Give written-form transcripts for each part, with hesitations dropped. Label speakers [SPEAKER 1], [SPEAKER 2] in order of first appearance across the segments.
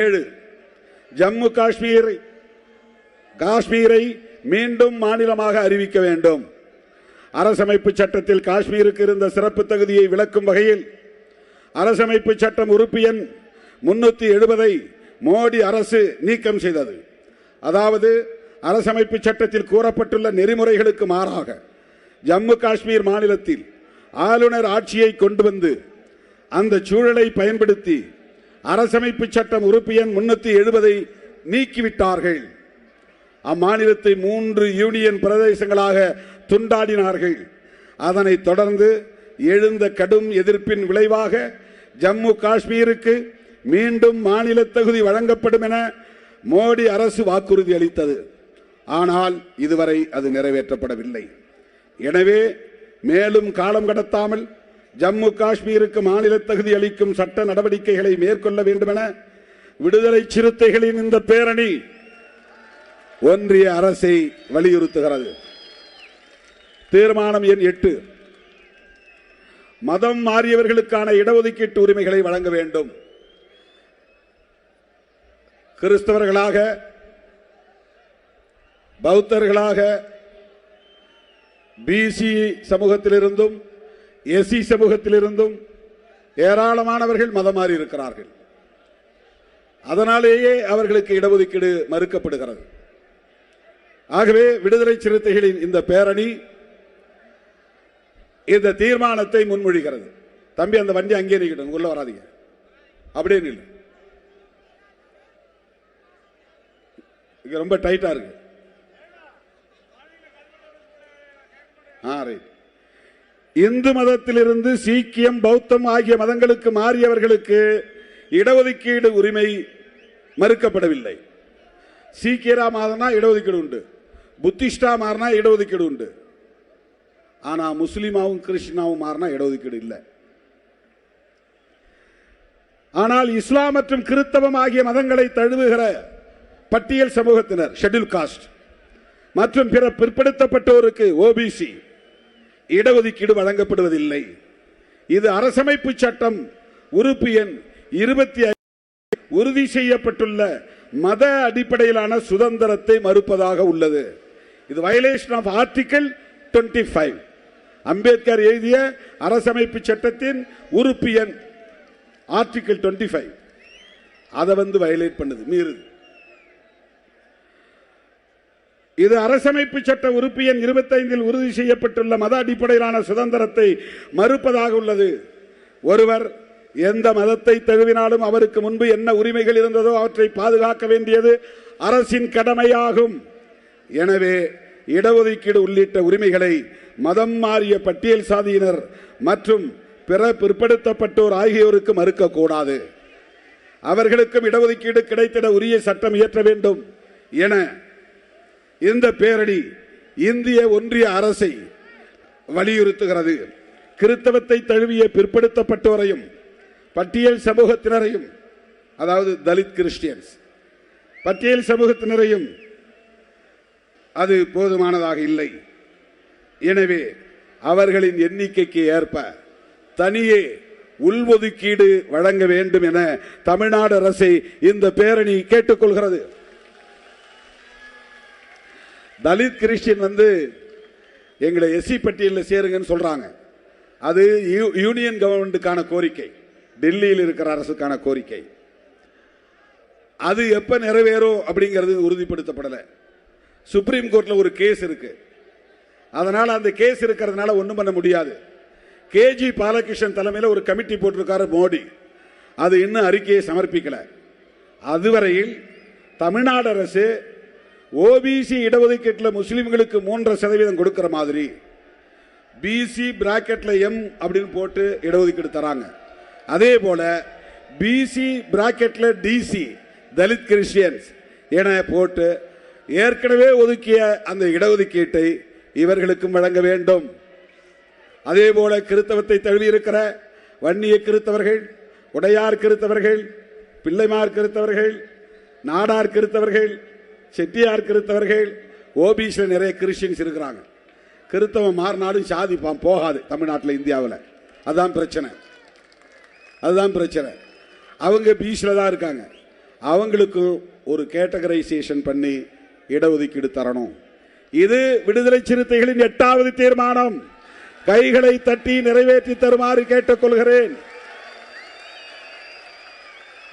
[SPEAKER 1] 7 ஜம்மு காஷ்மீரை மீண்டும் மாநிலமாக அறிவிக்க வேண்டும். அரசமைப்பு சட்டத்தில் காஷ்மீருக்கு இருந்த சிறப்பு தகுதியை விளக்கும் வகையில் அரசமைப்பு சட்டம் உறுப்பு எண் 370 மோடி அரசு நீக்கம் செய்தது. அதாவது அரசமைப்பு சட்டத்தில் கூறப்பட்டுள்ள நெறிமுறைகளுக்கு மாறாக ஜம்மு காஷ்மீர் மாநிலத்தில் ஆளுநர் ஆட்சியை கொண்டு வந்து அந்த சூழலை பயன்படுத்தி அரசமைப்பு சட்டம் உறுப்பு எண் 370 நீக்கிவிட்டார்கள். அம்மாநிலத்தை 3 யூனியன் பிரதேசங்களாக துண்டாடினார்கள். அதனைத் தொடர்ந்து எழுந்த கடும் எதிர்ப்பின் விளைவாக ஜம்மு காஷ்மீருக்கு மீண்டும் மாநில தகுதி வழங்கப்படும் என மோடி அரசு வாக்குறுதி அளித்தது. ஆனால் இதுவரை அது நிறைவேற்றப்படவில்லை. எனவே மேலும் காலம் கடத்தாமல் ஜம்மு காஷ்மீருக்கு மாநில தகுதி அளிக்கும் சட்ட நடவடிக்கைகளை மேற்கொள்ள வேண்டும் என விடுதலை சிறுத்தைகளின் இந்த பேரணி ஒன்றிய அரசை வலியுறுத்துகிறது. தீர்மானம் எண் 8 மதம் மாறியவர்களுக்கான இடஒதுக்கீட்டு உரிமைகளை வழங்க வேண்டும். கிறிஸ்தவர்களாக, பௌத்தர்களாக, பிசி சமூகத்திலிருந்தும் எஸ்சி சமூகத்திலிருந்தும் ஏராளமானவர்கள் மதம் மாறி இருக்கிறார்கள். அதனாலேயே அவர்களுக்கு இடஒதுக்கீடு மறுக்கப்படுகிறது. ஆகவே விடுதலை சிறுத்தைகளின் இந்த பேரணி இந்த தீர்மானத்தை முன்மொழிகிறது. தம்பி, அந்த வண்டி அங்கே நிற்கட்டும், உள்ள வராதீங்க, அப்படியே நில்லு. ரொம்ப டைட்டா இருக்கு. இந்து மதத்திலிருந்து சீக்கியம், பௌத்தம் ஆகிய மதங்களுக்கு மாறியவர்களுக்கு இடஒதுக்கீடு உரிமை மறுக்கப்படவில்லை. சீக்கியரா மாறினா இடஒதுக்கீடு உண்டு, புத்திஸ்டா மாறினா இடஒதுக்கீடு உண்டு. ஆனா முஸ்லிமாவும் கிறிஸ்டினாவும் மாறினா இடஒதுக்கீடு இல்லை. ஆனால் இஸ்லாம் மற்றும் கிறிஸ்தவம் ஆகிய மதங்களை தழுவுகிற பட்டியல் சமூகத்தினர், ஷெட்யூல் காஸ்ட் மற்றும் பிற பிற்படுத்தப்பட்டோருக்கு ஓபிசி இடஒதுக்கீடு வழங்கப்படுவதில்லை. இது அரசமைப்பு சட்டம் உறுப்பு எண் 25 உறுதி செய்யப்பட்டுள்ள மத அடிப்படையிலான சுதந்திரத்தை மறுப்பதாக உள்ளது. இது வயலேஷன் ஆஃப் ஆர்டிகல் 25. அம்பேத்கர் எழுதிய அரசமைப்பு சட்டத்தின் உறுப்பு எண் ஆர்டிகல் 25 அதை வயலேட் பண்ணுது, மீறுது. இது அரசமைப்பு சட்ட உறுப்பு எண் 25 உறுதி செய்யப்பட்டுள்ள மத அடிப்படையிலான சுதந்திரத்தை மறுப்பதாக உள்ளது. ஒருவர் எந்த மதத்தை தழுவினாலும் அவருக்கு முன்பு என்ன உரிமைகள் இருந்ததோ அவற்றை பாதுகாக்க வேண்டியது அரசின் கடமையாகும். எனவே இடஒதுக்கீடு உள்ளிட்ட உரிமைகளை மதம் மாறிய பட்டியல் சாதியினர் மற்றும் பிற பிற்படுத்தப்பட்டோர் ஆகியோருக்கு மறுக்கக்கூடாது. அவர்களுக்கும் இடஒதுக்கீடு கிடைத்திட உரிய சட்டம் இயற்ற வேண்டும் என இந்த பேரணி இந்திய ஒன்றிய அரசை வலியுறுத்துகிறது. கிறிஸ்தவத்தை தழுவிய பிற்படுத்தப்பட்டோரையும் பட்டியல் சமூகத்தினரையும், அதாவது தலித் கிறிஸ்டியன்ஸ் பட்டியல் சமூகத்தினரையும் அது போதுமானதாக இல்லை. எனவே அவர்களின் எண்ணிக்கைக்கு ஏற்ப தனியே உள்ஒதுக்கீடு வழங்க வேண்டும் என தமிழ்நாடு அரசை இந்த பேரணி கேட்டுக்கொள்கிறது. தலித் கிறிஸ்டியன் எங்களை எஸ்சி பட்டியலில் சேருங்கன்னு சொல்றாங்க. அது யூனியன் கவர்மெண்ட்டுக்கான கோரிக்கை, டெல்லியில் இருக்கிற அரசுக்கான கோரிக்கை. அது எப்ப நிறைவேறும் அப்படிங்கிறது உறுதிப்படுத்தப்படலை. சுப்ரீம் கோர்ட்ல ஒரு கேஸ் இருக்கு. அதனால அந்த கேஸ் இருக்கிறதுனால ஒன்றும் பண்ண முடியாது. கேஜி பாலகிருஷ்ணன் தலைமையில் ஒரு கமிட்டி போட்டிருக்காரு மோடி. அது இன்னும் அறிக்கையை சமர்ப்பிக்கல. அதுவரையில் தமிழ்நாடு அரசு ஓபிசி இடஒதுக்கீட்டில் முஸ்லிம்களுக்கு 3% கொடுக்கிற மாதிரி பிசி பிராக்கெட்ல எம் அப்படின்னு போட்டு இடஒதுக்கீடு தராங்க. அதே போல பிசி பிராக்கெட்ல டிசி தலித் கிறிஸ்டியன்ஸ் என போட்டு ஏற்கனவே ஒதுக்கிய அந்த இடஒதுக்கீட்டை இவர்களுக்கும் வழங்க வேண்டும். அதே போல கிறிஸ்தவத்தை தழுவி இருக்கிற வன்னிய கிறிஸ்தவர்கள், உடையார் கிறிஸ்தவர்கள், பிள்ளைமார் கிறிஸ்தவர்கள், நாடார் கிறிஸ்தவர்கள், செட்டியார் கிறிஸ்தவர்கள், ஓபிசியில் நிறைய கிறிஸ்டியன்ஸ் இருக்கிறாங்க. கிறிஸ்தவம் மாறினாலும் சாதி போகாது தமிழ்நாட்டில், இந்தியாவில். அதுதான் பிரச்சனை. அவங்க பிசியில் தான் இருக்காங்க. அவங்களுக்கு ஒரு கேட்டகரைசேஷன் பண்ணி இடஒதுக்கீடு தரணும். இது விடுதலை சிறுத்தைகளின் 8வது தீர்மானம். கைகளை தட்டி நிறைவேற்றி தருமாறு கேட்டுக்கொள்கிறேன்.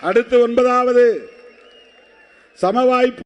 [SPEAKER 1] அடுத்து 9வது சமவாய்ப்பு